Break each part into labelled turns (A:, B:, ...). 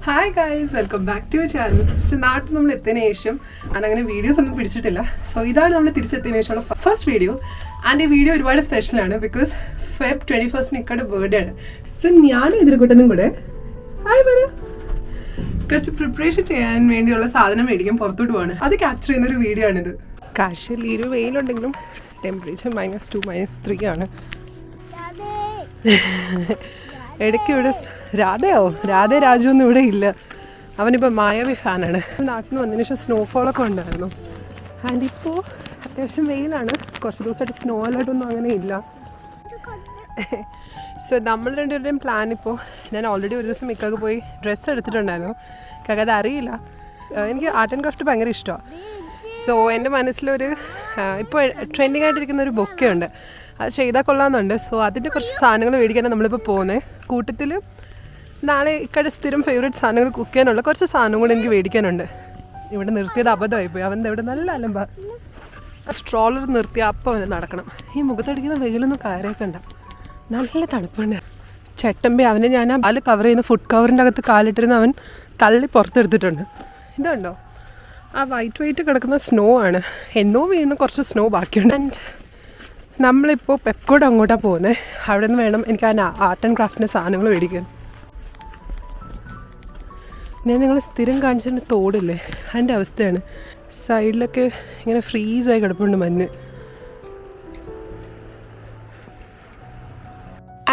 A: Hi guys, welcome back to your channel. നാട്ടിൽ നമ്മൾ എത്തിയതിനു ശേഷം അങ്ങനെ വീഡിയോസ് ഒന്നും പിടിച്ചിട്ടില്ല. സോ ഇതാണ് നമ്മൾ തിരിച്ചെത്തിയതിനു ശേഷമുള്ള ഫസ്റ്റ് വീഡിയോ. ആൻഡ് ഈ വീഡിയോ ഒരുപാട് സ്പെഷ്യലാണ് ബിക്കോസ് Feb 21 നിക്കയുടെ ബർത്ത്ഡേ ആണ്. സോ ഞാനും എതിർക്കുട്ടനും കൂടെ ഹായ് പറയാം കുറച്ച് പ്രിപ്പറേഷൻ ചെയ്യാൻ വേണ്ടിയുള്ള സാധനം മേടിക്കാൻ പുറത്തോട്ട് പോവാണ്. അത് ക്യാപ്ചർ ചെയ്യുന്നൊരു വീഡിയോ ആണിത്. കാഴ്ചയിൽ ഈ ഒരു വെയിലുണ്ടെങ്കിലും ടെമ്പറേച്ചർ -2 -3 ആണ്. ഇടയ്ക്ക് ഇവിടെ രാധ രാജു ഒന്നും ഇവിടെ ഇല്ല. അവനിപ്പോൾ മായാവി ഫാനാണ്. നാട്ടിൽ നിന്ന് വന്നതിന് ശേഷം സ്നോഫോളൊക്കെ ഉണ്ടായിരുന്നു. ആൻഡ് ഇപ്പോൾ അത്യാവശ്യം വെയിലാണ്. കുറച്ച് ദിവസമായിട്ട് സ്നോ അലേർട്ടൊന്നും അങ്ങനെ ഇല്ല. സോ നമ്മൾ രണ്ടുപേരുടെയും പ്ലാൻ ഇപ്പോൾ, ഞാൻ ഓൾറെഡി ഒരു ദിവസം മിക്കൊക്കെ പോയി ഡ്രസ്സ് എടുത്തിട്ടുണ്ടായിരുന്നു. കാക്ക അത് അറിയില്ല. എനിക്ക് ആർട്ട് ആൻഡ് ക്രാഫ്റ്റ് ഭയങ്കര ഇഷ്ടമാണ്. സോ എൻ്റെ മനസ്സിലൊരു ഇപ്പോൾ ട്രെൻഡിങ് ആയിട്ടിരിക്കുന്ന ഒരു ബൊക്കെ ഉണ്ട്. അത് ചെയ്താൽ കൊള്ളാമെന്നുണ്ട്. സോ അതിൻ്റെ കുറച്ച് സാധനങ്ങൾ മേടിക്കാനാണ് നമ്മളിപ്പോൾ പോകുന്നത്. കൂട്ടത്തിൽ നാളെ ഇക്കടെ സ്ഥിരം ഫേവറേറ്റ് സാധനങ്ങൾ കുക്ക് ചെയ്യാനുള്ള കുറച്ച് സാധനം കൂടെ എനിക്ക് മേടിക്കാനുണ്ട്. ഇവിടെ നിർത്തിയത് അബദ്ധമായിപ്പോയി. അവൻ്റെ ഇവിടെ നല്ല അലമ്പ. സ്ട്രോളർ നിർത്തി അപ്പം അവന് നടക്കണം. ഈ മുഖത്തടിക്കുന്ന വെയിലൊന്നും കയറിയൊക്കെ നല്ല തണുപ്പുണ്ട്. ചട്ടമ്പി അവനെ ഞാൻ ആ കാല് കവർ ചെയ്യുന്ന ഫുഡ് കവറിൻ്റെ അകത്ത് കാലിട്ടിരുന്ന് അവൻ തള്ളി പുറത്തെടുത്തിട്ടുണ്ട്. ഇതുണ്ടോ, ആ വൈറ്റ് കിടക്കുന്ന സ്നോ ആണ്. എന്നോ വീണ് കുറച്ച് സ്നോ ബാക്കിയുണ്ട്. ആൻഡ് നമ്മളിപ്പോൾ പെപ്കോട് അങ്ങോട്ടാണ് പോകുന്നത്. അവിടെ നിന്ന് വേണം എനിക്ക് ആ ആർട്ട് ആൻഡ് ക്രാഫ്റ്റിൻ്റെ സാധനങ്ങൾ മേടിക്കാൻ. ഞാൻ നിങ്ങൾ സ്ഥിരം കാണിച്ചതിൻ്റെ തോടില്ലേ, അതിൻ്റെ അവസ്ഥയാണ്. സൈഡിലൊക്കെ ഇങ്ങനെ ഫ്രീസായി കിടപ്പുണ്ട് മഞ്ഞ്.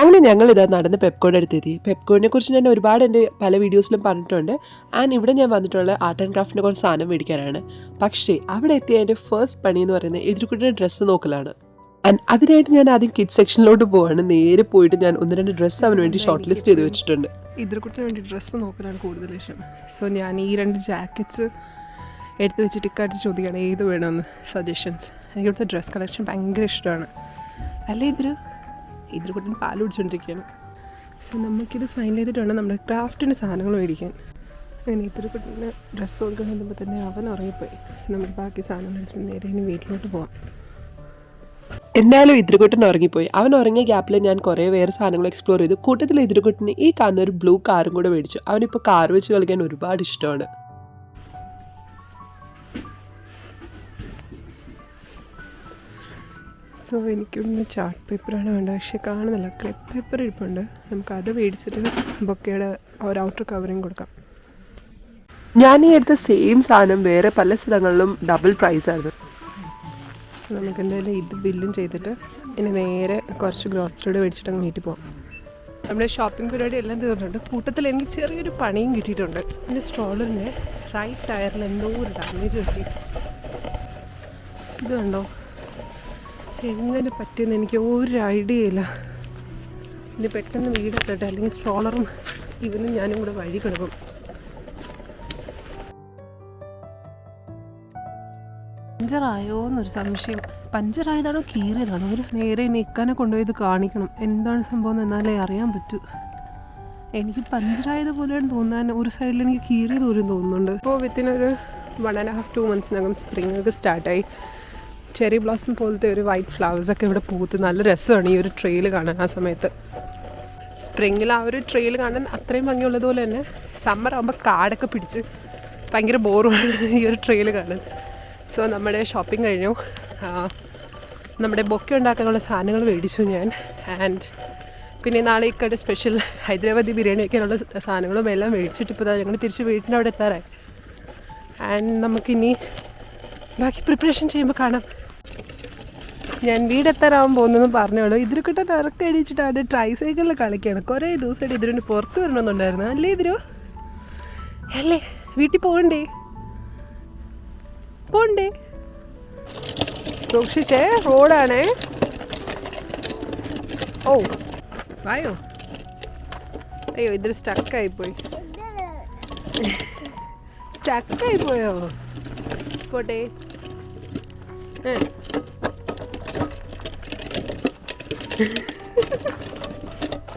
A: അങ്ങനെ ഞങ്ങളിതാ നടന്ന് പെപ്കോയുടെ അടുത്തെത്തി. പെപ്കോഡിനെ കുറിച്ച് ഞാൻ ഒരുപാട് എൻ്റെ പല വീഡിയോസിലും പറഞ്ഞിട്ടുണ്ട്. ആൻഡ് ഇവിടെ ഞാൻ വന്നിട്ടുള്ള ആർട്ട് ആൻഡ് ക്രാഫ്റ്റിൻ്റെ കുറച്ച് സാധനം മേടിക്കാനാണ്. പക്ഷേ അവിടെ എത്തിയ എൻ്റെ ഫസ്റ്റ് പണി എന്ന് പറയുന്നത് എതിർക്കുട്ടിയുടെ ഡ്രസ്സ് നോക്കലാണ്. ആൻഡ് അതിനായിട്ട് ഞാൻ ആദ്യം കിഡ് സെക്ഷനിലോട്ട് പോവാണ്. നേരെ പോയിട്ട് ഞാൻ 1-2 ഡ്രസ്സ് അവന് വേണ്ടി ഷോർട്ട് ലിസ്റ്റ് ചെയ്ത് വെച്ചിട്ടുണ്ട്. എതിർക്കുട്ടിന് വേണ്ടി ഡ്രസ്സ് നോക്കലാണ് കൂടുതൽ ഇഷ്ടം. സോ ഞാൻ ഈ 2 ജാക്കറ്റ്സ് എടുത്ത് വെച്ചിട്ട് ഇക്കാട്ട് ചോദിക്കുകയാണ് ഏത് വേണമെന്ന് സജഷൻസ്. എനിക്കിവിടുത്തെ ഡ്രസ്സ് കളക്ഷൻ ഭയങ്കര ഇഷ്ടമാണ്. അല്ലേ എതിർക്കുട്ടിന് പാൽ കുടിച്ചുകൊണ്ടിരിക്കുകയാണ്. സോ നമുക്കിത് ഫൈനൽ ചെയ്തിട്ട് വേണം നമ്മുടെ ക്രാഫ്റ്റിൻ്റെ സാധനങ്ങൾ മേടിക്കാൻ. അങ്ങനെ എതിർക്കുട്ടിന് ഡ്രസ്സ് കൊടുക്കണമെന്നുമ്പോൾ തന്നെ അവൻ ഉറങ്ങിപ്പോയി. സോ നമ്മൾ ബാക്കി സാധനങ്ങൾ എടുത്തിട്ട് നേരെ ഇനി വീട്ടിലോട്ട് പോകാം. എന്നാലും എതിർക്കുട്ടൻ ഉറങ്ങിപ്പോയി. അവൻ ഉറങ്ങിയ ഗ്യാപ്പിൽ ഞാൻ കുറേ വേറെ സാധനങ്ങൾ എക്സ്പ്ലോർ ചെയ്തു. കൂട്ടത്തിൽ എതിർക്കുട്ടിന് ഈ കാണുന്ന ഒരു ബ്ലൂ കാറും കൂടെ മേടിച്ചു. അവനിപ്പോൾ കാർ വെച്ച് കളിക്കാൻ ഒരുപാട് ഇഷ്ടമാണ്. സോ എനിക്കൊന്ന് ചാർട്ട് പേപ്പറാണ് വേണ്ടത്. പക്ഷേ കാണുന്നില്ല. ക്രെപ്പ് പേപ്പർ ഇരിപ്പുണ്ട്. നമുക്കത് മേടിച്ചിട്ട് ബൊക്കയുടെ ഒരു ഔട്ടർ കവറിങ് കൊടുക്കാം. ഞാൻ ഈ എടുത്ത സെയിം സാധനം വേറെ പല സ്ഥലങ്ങളിലും ഡബിൾ പ്രൈസായിരുന്നു. നമുക്ക് എന്തായാലും ഇത് ബില്ലും ചെയ്തിട്ട് ഇനി നേരെ കുറച്ച് ഗ്രോസറിയുടെ മേടിച്ചിട്ട് അങ്ങ് വീട്ടിൽ പോകാം. നമ്മുടെ ഷോപ്പിംഗ് പരിപാടി എല്ലാം തീർന്നിട്ടുണ്ട്. കൂട്ടത്തിൽ എനിക്ക് ചെറിയൊരു പണിയും കിട്ടിയിട്ടുണ്ട്. എൻ്റെ സ്ട്രോളറിൻ്റെ റൈറ്റ് ടയറിൽ എന്തോ ഒരു ഡാമേജ് പറ്റി. ഇത് കണ്ടോ, എങ്ങനെ പറ്റിയെന്ന് എനിക്ക് ഒരു ഐഡിയ ഇല്ല. ഇനി പെട്ടെന്ന് വീടെത്തട്ടെ, അല്ലെങ്കിൽ സ്ട്രോളറും ഇവനും ഞാനും കൂടെ വഴി കിടക്കും. പഞ്ചറായോ എന്നൊരു സംശയം. പഞ്ചറായതാണോ കീറിയതാണോ? അവർ നേരെ നിൽക്കാനെ കൊണ്ടുപോയി ഇത് കാണിക്കണം. എന്താണ് സംഭവം എന്നാലേ അറിയാൻ പറ്റൂ. എനിക്ക് പഞ്ചറായതുപോലെയാണ് തോന്നാൻ. ഒരു സൈഡിൽ എനിക്ക് കീറിയത് പോലും തോന്നുന്നുണ്ട്. ഇപ്പോൾ വിത്തിനൊരു 1.5-2 മന്ത്സിനകം സ്പ്രിംഗ് ഒക്കെ സ്റ്റാർട്ടായി. ചെറി ബ്ലോസം പോലത്തെ ഒരു വൈറ്റ് ഫ്ലവേഴ്സൊക്കെ ഇവിടെ പൂത്ത് നല്ല രസമാണ് ഈ ഒരു ട്രെയിൽ കാണാൻ. ആ സമയത്ത് സ്പ്രിങ്ങിൽ ആ ഒരു ട്രെയിൽ കാണാൻ അത്രയും ഭംഗിയുള്ളതുപോലെ തന്നെ സമ്മർ ആകുമ്പോൾ കാടൊക്കെ പിടിച്ച് ഭയങ്കര ബോറുമാണ് ഈ ഒരു ട്രെയിൽ കാണാൻ. സോ നമ്മുടെ ഷോപ്പിംഗ് കഴിഞ്ഞു. നമ്മുടെ ബൊക്കെ ഉണ്ടാക്കാനുള്ള സാധനങ്ങൾ മേടിച്ചു ഞാൻ. ആൻഡ് പിന്നെ നാളെ ഇക്കടെ സ്പെഷ്യൽ ഹൈദരാബാദി ബിരിയാണി വയ്ക്കാനുള്ള സാധനങ്ങളും എല്ലാം മേടിച്ചിട്ട് ഇപ്പോൾ ഞങ്ങൾ തിരിച്ച് വീട്ടിൻ്റെ അവിടെ എത്താറായി. ആൻഡ് നമുക്കിനി ബാക്കി പ്രിപ്പറേഷൻ ചെയ്യുമ്പോൾ കാണാം. ഞാൻ വീടെത്താറാവാൻ പോകുന്നതെന്ന് പറഞ്ഞോളൂ. ഇതിരിക്കിട്ട് ഇറക്കി അടിച്ചിട്ട് അവിടെ ട്രൈ സൈക്കിളിൽ കളിക്കുകയാണ്. കുറേ ദിവസമായിട്ട് ഇതിന് പുറത്ത് വരണമെന്നുണ്ടായിരുന്നു. അല്ലേ ഇതിരോ അല്ലേ? വീട്ടിൽ പോകണ്ടേ? സൂക്ഷിച്ചേ, റോഡാണേ. ഓ വായോ, അയ്യോ ഇതൊരു സ്റ്റക്കായിപ്പോയോ? പോട്ടെ.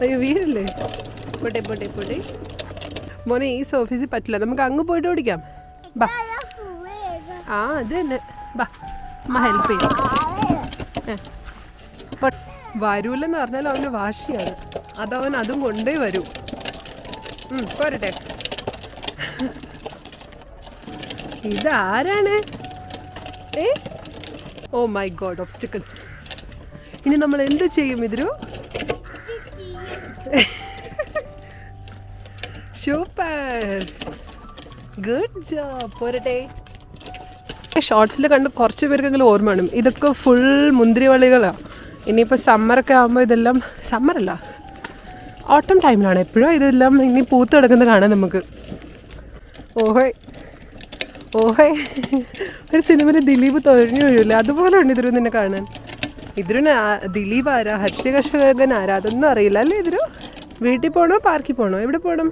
A: അയ്യോ വീടല്ലേ. പോട്ടെ മോനെ, ഈ ഓഫീസിൽ പറ്റില്ല. നമുക്ക് അങ്ങ് പോയിട്ട് ഓടിക്കാം. ബാ. അത് തന്നെ. ബാ, അമ്മ ഹെൽപ്പ് ചെയ്യാം. വരൂലെന്ന് പറഞ്ഞാൽ അവന് വാശിയാണ്. അതവൻ അതും കൊണ്ടേ വരൂ. പോരട്ടെ. ഇതാരാണ്? Oh my god, obstacle. ഇനി നമ്മൾ എന്ത് ചെയ്യും ഇതിരു? Super, good job. പോരട്ടെ. ഷോർട്സിൽ കണ്ട് കുറച്ച് പേർക്കെങ്കിലും ഓർമ്മ കാണും, ഇതൊക്കെ ഫുൾ മുന്തിരിവള്ളികളാണ്. ഇനിയിപ്പോൾ സമ്മറൊക്കെ ആകുമ്പോൾ ഇതെല്ലാം, സമ്മറല്ല ഓട്ടം ടൈമിലാണ് എപ്പോഴും ഇതെല്ലാം ഇനി പൂത്ത് കിടക്കുന്നത് കാണാം നമുക്ക്. ഓഹോയ് ഓഹോയ്, ഒരു സിനിമയിൽ ദിലീപ് തൊഴിഞ്ഞു വീഴില്ല, അതുപോലെ ഉണ്ട് ഇതിരു നിന്നെ കാണാൻ. ഇതിന് ദിലീപ് ആരാ, ഹരിതകർഷകൻ ആരാ, അതൊന്നും അറിയില്ല അല്ലേ ഇതിരു? വീട്ടിൽ പോകണോ പാർക്കിൽ പോകണോ, എവിടെ പോകണം?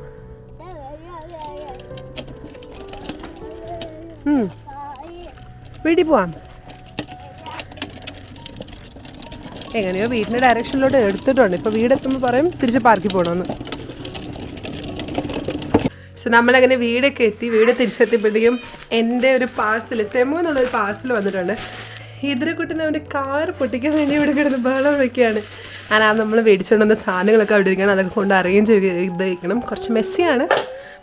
A: വീട്ടിൽ പോവാം. എങ്ങനെയോ വീടിൻ്റെ ഡയറക്ഷനിലോട്ട് എടുത്തിട്ടുണ്ട്. ഇപ്പോൾ വീടെത്തുമ്പോൾ പറയും തിരിച്ച് പാർക്കിൽ പോകണമെന്ന്. സോ നമ്മളങ്ങനെ വീടൊക്കെ എത്തി. വീട് തിരിച്ചെത്തിയപ്പോഴത്തേക്കും എൻ്റെ ഒരു പാഴ്സൽ, തെമോ എന്നുള്ളൊരു പാഴ്സൽ വന്നിട്ടുണ്ട്. ഇതിരെക്കുട്ടിന് അവൻ്റെ കാർ പൊട്ടിക്കാൻ വേണ്ടി ഇവിടെ കിടന്ന് ബഹളം വയ്ക്കുകയാണ്. നമ്മൾ മേടിച്ചുകൊണ്ട് വന്ന സാധനങ്ങളൊക്കെ അവിടെ ഇരിക്കണം, അതൊക്കെ കൊണ്ട് അറേഞ്ച് ചെയ്ത് വയ്ക്കണം. കുറച്ച് മെസ്സിയാണ്,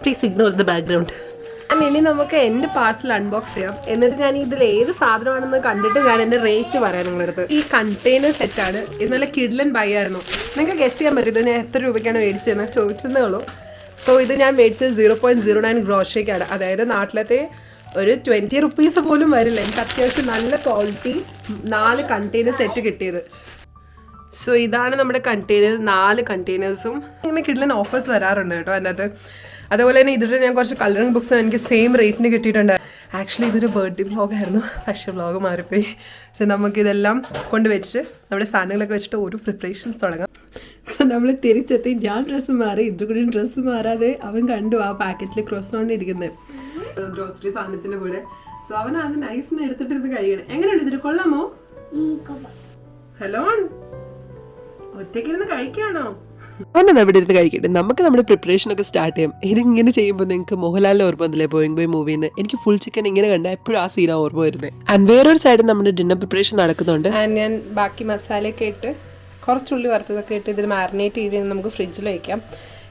A: പ്ലീസ് ഇഗ്നോർ ദ ബാക്ക്ഗ്രൗണ്ട്. ഇനി നമുക്ക് എൻ്റെ പാഴ്സൽ അൺബോക്സ് ചെയ്യാം. എന്നിട്ട് ഞാൻ ഇതിൽ ഏത് സാധനമാണെന്ന് കണ്ടിട്ട് ഞാൻ എൻ്റെ റേറ്റ് പറയാം നിങ്ങളുടെ അടുത്ത്. ഈ കണ്ടെയ്നർ സെറ്റാണ്. ഇത് നല്ല കിഡ്ലൻ ബൈ ആയിരുന്നു. നിങ്ങൾക്ക് ഗസ് ചെയ്യാൻ പറ്റും ഇത് ഞാൻ എത്ര രൂപയ്ക്കാണ് മേടിച്ചതെന്ന് ചോദിച്ചതേ ഉള്ളൂ. സോ ഇത് ഞാൻ മേടിച്ചത് 0.09 ഗ്രോസറിക്കാണ്. അതായത് നാട്ടിലത്തെ ഒരു 20 റുപ്പീസ് പോലും വരില്ല. എനിക്ക് അത്യാവശ്യം നല്ല ക്വാളിറ്റി 4 കണ്ടെയ്നർ സെറ്റ് കിട്ടിയത്. സോ ഇതാണ് നമ്മുടെ കണ്ടെയ്നർ, 4 കണ്ടെയ്നേഴ്സും. ഇങ്ങനെ കിഡ്ലൻ ഓഫേഴ്സ് വരാറുണ്ട് കേട്ടോ അതിനകത്ത്. അതുപോലെ തന്നെ ഇതിൽ ഞാൻ കുറച്ച് കളറിംഗ് ബുക്സ് എനിക്ക് സെയിം റേറ്റിന് കിട്ടിയിട്ടുണ്ട്. ആക്ച്വലി ഇതൊരു ബർത്ത്ഡേ വ്ളോഗായിരുന്നു, പക്ഷേ വ്ളോഗ് മാറിപ്പോയി. സോ നമുക്കിതെല്ലാം കൊണ്ട് വെച്ച് നമ്മുടെ സാധനങ്ങളൊക്കെ വെച്ചിട്ട് ഓരോ പ്രിപ്പറേഷൻസ് തുടങ്ങാം. സോ നമ്മൾ തിരിച്ചെത്തി. ഞാൻ ഡ്രസ്സ് മാറി, ഇതിൽ കൂടി ഡ്രസ്സ് മാറാതെ അവൻ കണ്ടു ആ പാക്കറ്റിൽ ക്രോസ് കൊണ്ടിരിക്കുന്നത് ഗ്രോസറി സാധനത്തിൻ്റെ കൂടെ. സോ അവൻ അത് നൈസിന് എടുത്തിട്ട് ഇത് കഴിയണം. എങ്ങനെയുണ്ട് ഇതിൽ, കൊള്ളാമോ? ഹലോ, ഒറ്റയ്ക്കിരുന്ന് കഴിക്കാണോ?
B: അവനത് അവിടെ ഇരുന്ന് കഴിക്കട്ടെ, നമുക്ക് നമ്മുടെ പ്രിപ്പറേഷൻ ഒക്കെ സ്റ്റാർട്ട് ചെയ്യാം. ഇതിങ്ങനെ ചെയ്യുമ്പോൾ നിങ്ങൾക്ക് മോഹൻലാലിന്റെ ഓർമ്മ വന്നില്ലേ ബോയിങ് ബോയ് മൂവിന്ന്? എനിക്ക് ഫുൾ ചിക്കൻ ഇങ്ങനെ കണ്ട എപ്പോഴും ആ സീനാ ഓർമ്മ വരുന്നത്. ആൻഡ് വേറൊരു സൈഡ് നമ്മുടെ ഡിന്നർ പ്രിപ്പറേഷൻ നടക്കുന്നുണ്ട്.
A: ഞാൻ ബാക്കി മസാലയൊക്കെ ഇട്ട് കുറച്ചുള്ളി വറുത്തതൊക്കെ ഇട്ട് ഇതിൽ മാരിനേറ്റ് ചെയ്ത് നമുക്ക് ഫ്രിഡ്ജിൽ വയ്ക്കാം.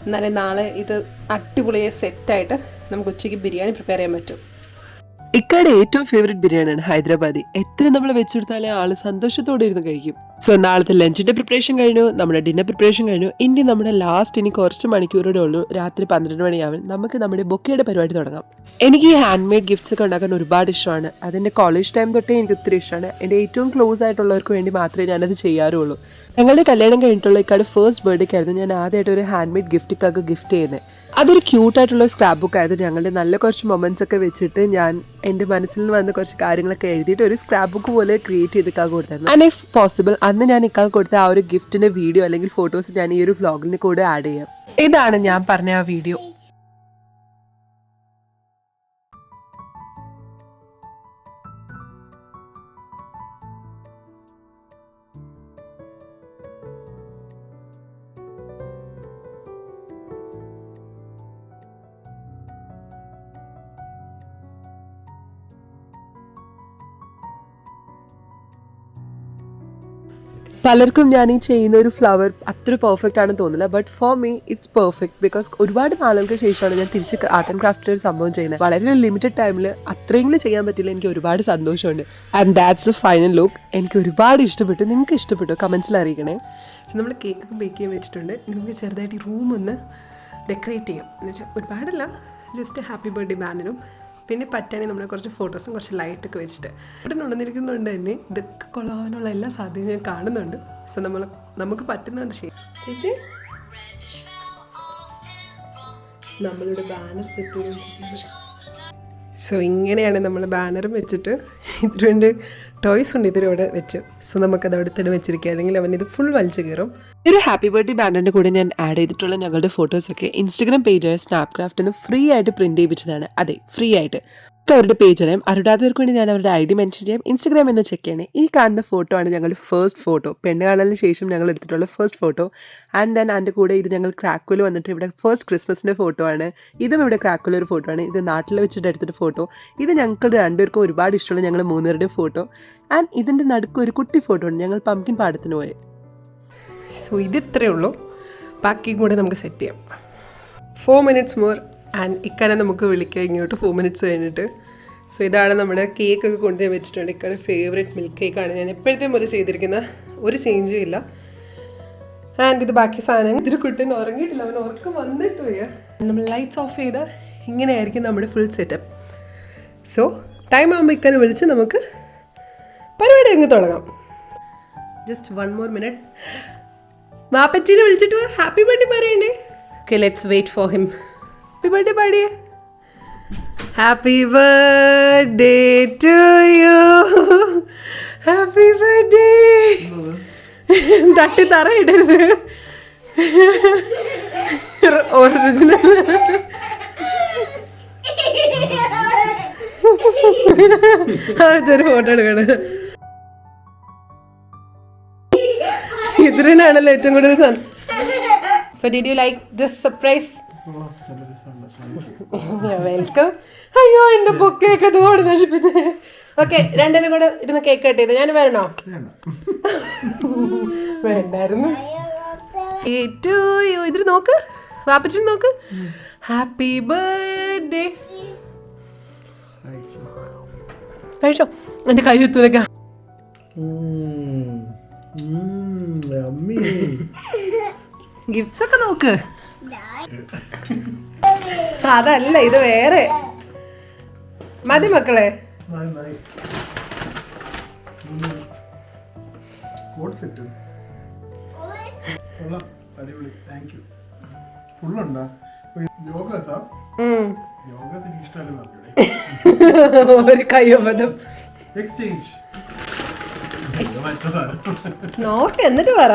A: എന്നാലും നാളെ ഇത് അടിപൊളിയായി സെറ്റായിട്ട് നമുക്ക് ഉച്ചയ്ക്ക് ബിരിയാണി പ്രിപ്പയർ ചെയ്യാൻ പറ്റും.
B: ഇക്കയുടെ ഏറ്റവും ഫേവറേറ്റ് ബിരിയാണിയാണ് ഹൈദരാബാദി. എത്ര നമ്മൾ വെച്ചെടുത്താലേ ആള് സന്തോഷത്തോടെ ഇരുന്ന് കഴിക്കും. സോ നാളത്തെ ലഞ്ചിന്റെ പ്രിപ്പറേഷൻ കഴിഞ്ഞു, നമ്മുടെ ഡിന്നർ പ്രിപ്പറേഷൻ കഴിഞ്ഞു. ഇനി നമ്മുടെ ലാസ്റ്റ് ഇനി കുറച്ച് മണിക്കൂറുടെ ഉള്ളൂ. രാത്രി 12 മണിയാവും നമുക്ക് നമ്മുടെ ബൊക്കയുടെ പരിപാടി തുടങ്ങാം. എനിക്ക് ഈ ഹാൻഡ് മെയ്ഡ് ഗിഫ്റ്റ്സ് ഒക്കെ ഉണ്ടാക്കാൻ ഒരുപാട് ഇഷ്ടമാണ്. അതിൻ്റെ കോളേജ് ടൈം തൊട്ടേ എനിക്ക് ഒത്തിരി ഇഷ്ടമാണ്. എൻ്റെ ഏറ്റവും ക്ലോസ് ആയിട്ടുള്ളവർക്ക് വേണ്ടി മാത്രമേ ഞാനത് ചെയ്യാറുള്ളൂ. ഞങ്ങളുടെ കല്യാണം കഴിഞ്ഞിട്ടുള്ള ഇക്കാട് ഫസ്റ്റ് ബർത്ത്ഡേക്ക് ആയിരുന്നു ഞാൻ ആദ്യമായിട്ട് ഒരു ഹാൻഡ് മെയ്ഡ് ഗിഫ്റ്റ് ഇക്കാക്ക് ഗിഫ്റ്റ് ചെയ്യുന്നത്. അതൊരു ക്യൂട്ടായിട്ടുള്ള സ്ക്രാപ്പ് ബുക്ക് ആയിരുന്നു. ഞങ്ങളുടെ നല്ല കുറച്ച് മൊമെന്റ്സ് ഒക്കെ വെച്ചിട്ട് ഞാൻ എൻ്റെ മനസ്സിൽ നിന്ന് വന്ന കുറച്ച് കാര്യങ്ങളൊക്കെ എഴുതിയിട്ട് ഒരു സ്ക്രാപ്പ് ബുക്ക് പോലെ ക്രിയേറ്റ് ചെയ്ത് ഇക്കാക്ക് കൊടുത്തായിരുന്നു. ആൻഡ് ഇഫ് പോസിബിൾ അന്ന് ഞാൻ ഇക്കാക്ക് കൊടുത്ത ആ ഒരു ഗിഫ്റ്റിന്റെ വീഡിയോ അല്ലെങ്കിൽ ഫോട്ടോസ് ഞാൻ ഈ ഒരു വ്ലോഗിന് കൂടെ ആഡ് ചെയ്യാം. ഇതാണ് ഞാൻ പറഞ്ഞ ആ വീഡിയോ. പലർക്കും ഞാൻ ഈ ചെയ്യുന്ന ഒരു ഫ്ലവർ അത്ര പെർഫെക്റ്റ് ആണെന്ന് തോന്നില്ല, but for me it's perfect. Because ഒരുപാട് നാളുകൾക്ക് ശേഷമാണ് ഞാൻ തിരിച്ച് ആർട്ട് ആൻഡ് ക്രാഫ്റ്റിൽ ഒരു സംഭവം ചെയ്യുന്നത്. വളരെ ലിമിറ്റഡ് ടൈമിൽ അത്രയെങ്കിലും ചെയ്യാൻ പറ്റില്ല. എനിക്ക് ഒരുപാട് സന്തോഷമുണ്ട്. And that's A final look. എനിക്ക് ഒരുപാട് ഇഷ്ടപ്പെട്ടു. നിങ്ങൾക്ക് ഇഷ്ടപ്പെട്ടു? കമൻസിൽ അറിയിക്കണേ.
A: നമ്മൾ കേക്കൊക്കെ ബേക്ക് ചെയ്യാൻ വെച്ചിട്ടുണ്ട്. നമുക്ക് ചെറുതായിട്ട് ഈ റൂം ഒന്ന് ഡെക്കറേറ്റ് ചെയ്യാം. എന്ന് വെച്ചാൽ ഒരുപാടല്ല, ജസ്റ്റ് ഹാപ്പി ബർത്ത്ഡേ ബാനറും പിന്നെ പറ്റുകയാണെങ്കിൽ നമ്മൾ കുറച്ച് ഫോട്ടോസും കുറച്ച് ലൈറ്റൊക്കെ വെച്ചിട്ട് ഇവിടെ ഉണർന്നിരിക്കുന്നതുകൊണ്ട് തന്നെ ഇതൊക്കെ കൊള്ളാനുള്ള എല്ലാ സാധ്യതയും ഞാൻ കാണുന്നുണ്ട്. സോ നമുക്ക് പറ്റുന്നത് ചെയ്യും. ചേച്ചി നമ്മളിവിടെ ബാനർ സെറ്റ് ചെയ്തുകൊണ്ടിരിക്കുന്നത്. സോ ഇങ്ങനെയാണ് നമ്മൾ ബാനറും വെച്ചിട്ട് ഇതിലുണ്ട് ടോയ്സ് ഉണ്ട് ഇതിലൂടെ വെച്ച്. സോ നമുക്കത് അവിടെ തന്നെ വെച്ചിരിക്കുക, അല്ലെങ്കിൽ അവൻ ഇത് ഫുൾ വലിച്ചു കയറും.
B: ഒരു ഹാപ്പി ബർത്ത്ഡേ ബാനറിന്റെ കൂടെ ഞാൻ ആഡ് ചെയ്തിട്ടുള്ള ഞങ്ങളുടെ ഫോട്ടോസൊക്കെ ഇൻസ്റ്റഗ്രാം പേജായ സ്നാപ്ക്രാഫ്റ്റ് നിന്ന് ഫ്രീ ആയിട്ട് പ്രിന്റ് ചെയ്യിപ്പിച്ചതാണ്. അതെ, ഫ്രീ ആയിട്ട്. അവരുടെ പേജ് അറിയാം. അറിയാത്തവർക്ക് വേണ്ടി ഞാൻ അവരുടെ ID മെൻഷൻ ചെയ്യാം. ഇൻസ്റ്റഗ്രാം എന്ന് ചെക്ക് ചെയ്യണേ. ഈ കാണുന്ന ഫോട്ടോ ആണ് ഞങ്ങളുടെ ഫസ്റ്റ് ഫോട്ടോ. പെണ്ണ് കാണലിന് ശേഷം ഞങ്ങൾ എടുത്തിട്ടുള്ള ഫസ്റ്റ് ഫോട്ടോ. ആൻഡ് ദെൻ അതിൻ്റെ കൂടെ ഇത് ഞങ്ങൾ ക്രാക്കുവിൽ വന്നിട്ട് ഇവിടെ ഫസ്റ്റ് ക്രിസ്മസിൻ്റെ ഫോട്ടോ ആണ്. ഇതും ഇവിടെ ക്രാക്കുവിൽ ഒരു ഫോട്ടോ ആണ്. ഇത് നാട്ടിൽ വെച്ചിട്ട് എടുത്തിട്ട് ഫോട്ടോ. ഇത് ഞങ്ങൾക്ക് രണ്ടുപേർക്കും ഒരുപാട് ഇഷ്ടമുള്ള ഞങ്ങൾ 3 പേരുടെയും ഫോട്ടോ. ആൻഡ് ഇതിൻ്റെ നടുക്ക് ഒരു കുട്ടി ഫോട്ടോ ഉണ്ട്. ഞങ്ങൾ പംകിൻ പാടത്തിന് പോയി.
A: സോ ഇത് ഇത്രയേ ഉള്ളൂ. ബാക്കിയും കൂടെ നമുക്ക് സെറ്റ് ചെയ്യാം. 4 minutes മോർ ആൻഡ് ഇക്കാനെ നമുക്ക് വിളിക്കാം ഇങ്ങോട്ട് 4 minutes കഴിഞ്ഞിട്ട്. സോ ഇതാണ് നമ്മുടെ കേക്കൊക്കെ കൊണ്ടുപോയി വെച്ചിട്ടുണ്ട്. ഇക്കാടെ ഫേവറേറ്റ് മിൽക്ക് കേക്കാണ്. ഞാൻ എപ്പോഴത്തേയും പോലെ ചെയ്തിരിക്കുന്ന ഒരു ചേഞ്ചും ഇല്ല. ആൻഡ് ഇത് ബാക്കി സാധനം ഇതിൽ കുട്ടൻ ഉറങ്ങിയിട്ടില്ല, അവൻ ഉറക്കം വന്നിട്ട് പോയാ. നമ്മൾ ലൈറ്റ്സ് ഓഫ് ചെയ്ത് ഇങ്ങനെയായിരിക്കും നമ്മുടെ ഫുൾ സെറ്റപ്പ്. സോ ടൈം ആകുമ്പോൾ ഇക്കാനെ വിളിച്ച് നമുക്ക് പരിപാടി അങ്ങ് തുടങ്ങാം. Just 1 more minute. മാപ്പച്ചീനെ വിളിച്ചിട്ട് ഹാപ്പി ബർത്ത്ഡേ പറയണ്ടേ. Okay, let's wait for him. Happy birthday പാടിയേ. Happy birthday to you, happy birthday. തട്ടി തറയിടരുത്. ഒറിജിനൽ ചെറിയ ഫോട്ടോ എടുക്കണം. ഇതിനാണല്ലോ ഏറ്റവും കൂടുതൽ സാധനം. So did you like this surprise? Welcome. അയ്യോ എൻ്റെ ബൊക്കെയൊക്കെ ഇതുകൊണ്ട് നശിപ്പിച്ച്. ഓക്കെ, രണ്ടിനും കൂടെ ഇരുന്ന് കേക്ക് കട്ട് ചെയ്ത് ഞാൻ വരണോ? വേണ്ടായിരുന്നു. ഇതിൽ നോക്ക്, വാപ്പച്ചൻ നോക്ക്. Happy birthday. കഴിച്ചോ? എൻ്റെ കൈ എത്തൂലൊക്കെ. ഗിഫ്റ്റ്സ് ഒക്കെ നോക്ക്. അതല്ല, ഇത് വേറെ മതി മക്കളെ. ഒരു കയ്യോപതം നോക്ക്, എന്നിട്ട് പറ.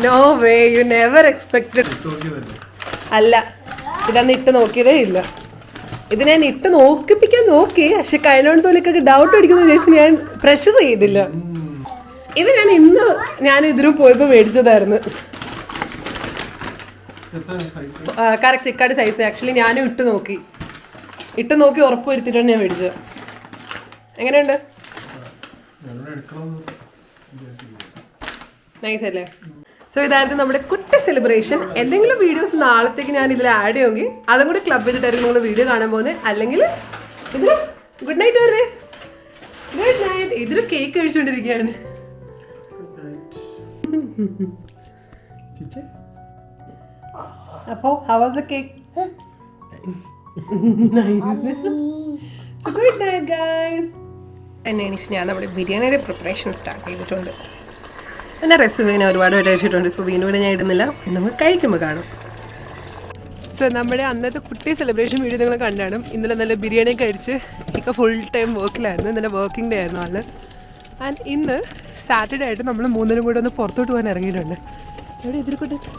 A: No way, you never expected. അല്ല, ഇതന്ന് ഇട്ട് നോക്കിയതേ ഇല്ല. ഇത് ഞാൻ ഇട്ട് നോക്കിപ്പിക്കാൻ നോക്കി, പക്ഷെ കഴിഞ്ഞോടത്തോലേക്കൊക്കെ ഡൗട്ട് അടിക്കുന്ന വിചാരിച്ചു ഞാൻ പ്രഷർ ചെയ്തില്ല. ഇത് ഞാൻ ഇതിനും പോയപ്പോ മേടിച്ചതായിരുന്നു. കറക്റ്റ് ഇക്കാട് സൈസ്. ആക്ച്വലി ഞാനും ഇട്ട് നോക്കി ഉറപ്പ് വരുത്തിയിട്ടാണ് ഞാൻ മേടിച്ചത്. എങ്ങനെയുണ്ട്? നൈസ് അല്ലേ? സോ ഇതായിരുന്നു നമ്മുടെ കുട്ടി സെലിബ്രേഷൻ. എന്തെങ്കിലും വീഡിയോസ് നാളത്തേക്ക് ഞാൻ ഇതിൽ ആഡ് ചെയ്യുമെങ്കിൽ അതും കൂടി ക്ലബ് ചെയ്തിട്ടായിരിക്കും നിങ്ങൾ വീഡിയോ കാണാൻ പോകുന്നത്. അല്ലെങ്കിൽ ഇതിൽ ഗുഡ് നൈറ്റ് വരെ. Good night. ഇതിൽ കേക്ക് കഴിച്ചുകൊണ്ടിരിക്കുകയാണ്. അപ്പോ how was the cake? Good night guys. ഞാൻ നമ്മുടെ ബിരിയാണിയുടെ പ്രിപ്പറേഷൻ സ്റ്റാർട്ട് ചെയ്തിട്ടുണ്ട്. എൻ്റെ റെസിപ്പി ഇങ്ങനെ ഒരുപാട് ഇട്ടിട്ടുണ്ട്. സോ വീണ്ടും ഞാൻ ഇടുന്നില്ല, നമുക്ക് കഴിക്കുമ്പോൾ കാണാം. സോ നമ്മുടെ അന്നത്തെ കുട്ടി സെലിബ്രേഷൻ വീഡിയോ നിങ്ങൾ കണ്ടാണ്. ഇന്നലെ നല്ല ബിരിയാണി കഴിച്ച് ഇപ്പം ഫുൾ ടൈം വർക്കിലായിരുന്നു. ഇന്നലെ വർക്കിംഗ് ഡേ ആയിരുന്നു അന്ന്. ആൻഡ് ഇന്ന് സാറ്റർഡേ ആയിട്ട് നമ്മൾ 3 കൂടെ ഒന്ന് പുറത്തോട്ട് പോകാൻ ഇറങ്ങിയിട്ടുണ്ട്. എവിടെ എതിർപ്പെട്ടിട്ട്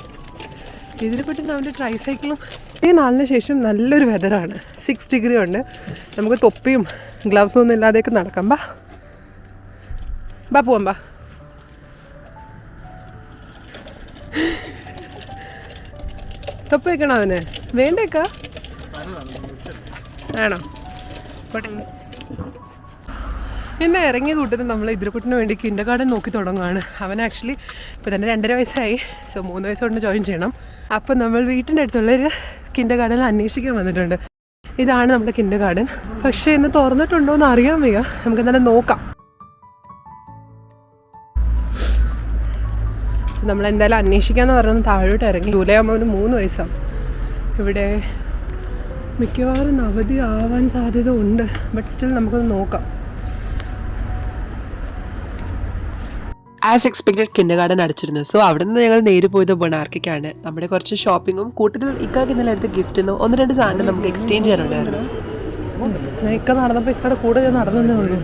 A: അവൻ്റെ ട്രൈ സൈക്കിളും. ഈ 4 ശേഷം നല്ലൊരു വെതറാണ്. 6 degree ഉണ്ട്. നമുക്ക് തൊപ്പിയും ഗ്ലൗസും ഒന്നും ഇല്ലാതെയൊക്കെ നടക്കാം. പോവാം. തൊപ്പി വെക്കണോ അവന്? വേണ്ടേക്കാ ആണോ? എന്നെ ഇറങ്ങിയ കൂട്ടത്തിൽ നമ്മൾ ഇതിരക്കുട്ടിന് വേണ്ടി കിൻഡർഗാർട്ടൻ നോക്കി തുടങ്ങുകയാണ്. അവൻ ആക്ച്വലി ഇപ്പോൾ തന്നെ 2.5 വയസ്സായി. സോ 3 വയസ്സുകൊണ്ട് ജോയിൻ ചെയ്യണം. അപ്പം നമ്മൾ വീട്ടിൻ്റെ അടുത്തുള്ളൊരു കിൻഡർഗാർട്ടനിൽ അന്വേഷിക്കാൻ വന്നിട്ടുണ്ട്. ഇതാണ് നമ്മുടെ കിൻഡർഗാർട്ടൻ. പക്ഷേ ഇന്ന് തുറന്നിട്ടുണ്ടോ എന്ന് അറിയാൻ വയ്യ. നമുക്ക് എന്തായാലും നോക്കാം. സോ നമ്മളെന്തായാലും അന്വേഷിക്കാമെന്ന് പറഞ്ഞൊന്ന് താഴോട്ട് ഇറങ്ങി. ജൂലൈ ആകുമ്പോൾ 3 വയസ്സാവും. ഇവിടെ മിക്കവാറും അവധി ആവാൻ സാധ്യത ഉണ്ട്. ബട്ട് സ്റ്റിൽ നമുക്കൊന്ന് നോക്കാം.
B: ആസ് എക്സ്പെക്റ്റഡ് കിൻഡർഗാർട്ടൻ അടച്ചിരുന്നു. സോ അവിടെ നിന്ന് ഞങ്ങൾ നേരെ പോയത് ബൊണാർക്കിക്കാണ്. നമ്മുടെ കുറച്ച് ഷോപ്പിങ്ങും കൂട്ടത്തിൽ ഇക്കാക്ക് ഇന്നലെ അടുത്ത് ഗിഫ്റ്റിന്ന് 1-2 സാധനം നമുക്ക് എക്സ്ചേഞ്ച് ചെയ്യാനുണ്ടായിരുന്നു.
A: ഇക്ക നടന്നപ്പോൾ ഇക്കടെ കൂടെ ഞാൻ നടന്നേ ഉള്ളൂ.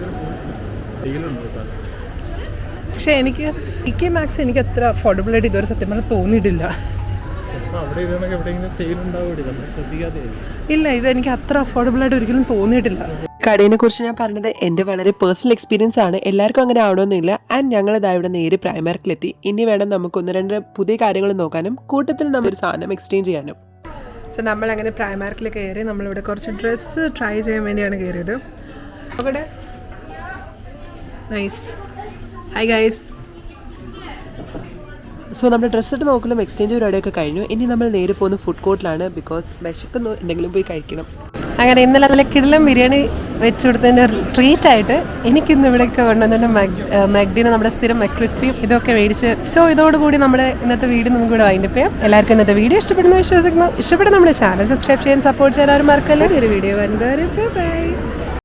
A: പക്ഷേ എനിക്ക് മാക്സ് എനിക്ക് അത്ര അഫോർഡബിൾ ആയിട്ട് ഇതുവരെ സത്യം പറഞ്ഞാൽ തോന്നിയിട്ടില്ല. ഇല്ല, ഇതെനിക്ക് അത്ര അഫോർഡബിൾ ആയിട്ട് ഒരിക്കലും തോന്നിയിട്ടില്ല.
B: കടയിനെ കുറിച്ച് ഞാൻ പറഞ്ഞത് എൻ്റെ വളരെ പേഴ്സണൽ എക്സ്പീരിയൻസ് ആണ്. എല്ലാവർക്കും അങ്ങനെ ആവണമെന്നില്ല. ആൻഡ് ഞങ്ങളിതാ ഇവിടെ നേരെ പ്രൈമാർക്കിലെത്തി. ഇനി വേണം നമുക്ക് 1-2 പുതിയ കാര്യങ്ങൾ നോക്കാനും കൂട്ടത്തിൽ നമ്മളൊരു സാധനം എക്സ്ചേഞ്ച് ചെയ്യാനും.
A: സോ നമ്മളങ്ങനെ പ്രൈമാർക്കിൽ കയറി നമ്മളിവിടെ കുറച്ച് ഡ്രസ്സ് ട്രൈ ചെയ്യാൻ വേണ്ടിയാണ് കയറിയത്. അവിടെ നൈസ്. Hi guys.
B: സോ നമ്മുടെ ഡ്രസ്സ് ഇട്ട് നോക്കലും എക്സ്ചേഞ്ച് പരിപാടിയൊക്കെ കഴിഞ്ഞു. ഇനി നമ്മൾ നേരെ പോകുന്ന ഫുഡ് കോർട്ടിലാണ്. ബിക്കോസ് വിശക്കുന്നു, എന്തെങ്കിലും പോയി കഴിക്കണം.
A: അങ്ങനെ ഇന്നലെ നല്ല കിടിലം ബിരിയാണി വെച്ച് കൊടുത്തതിൻ്റെ ട്രീറ്റായിട്ട് എനിക്കിന്ന് ഇവിടെയൊക്കെ കൊണ്ടുവന്നിട്ട് മഗ്ഡിന് നമ്മുടെ സ്ഥിരം മക്രിസ്പിയും ഇതൊക്കെ മേടിച്ച്. സോ ഇതോടുകൂടി നമ്മുടെ ഇന്നത്തെ വീഡിയോ നമുക്ക് ഇവിടെ വൈൻഡപ്പ് ചെയ്യാം. എല്ലാവർക്കും ഇന്നത്തെ വീഡിയോ ഇഷ്ടപ്പെടുന്നു വിശ്വസിക്കുന്നു. ഇഷ്ടപ്പെട്ട നമ്മുടെ ചാനൽ സബ്സ്ക്രൈബ് ചെയ്യാൻ സപ്പോർട്ട് ചെയ്യാൻ ആരും മറക്കല്ലേ. ഒരു വീഡിയോ വരുന്നവരെ ബൈ.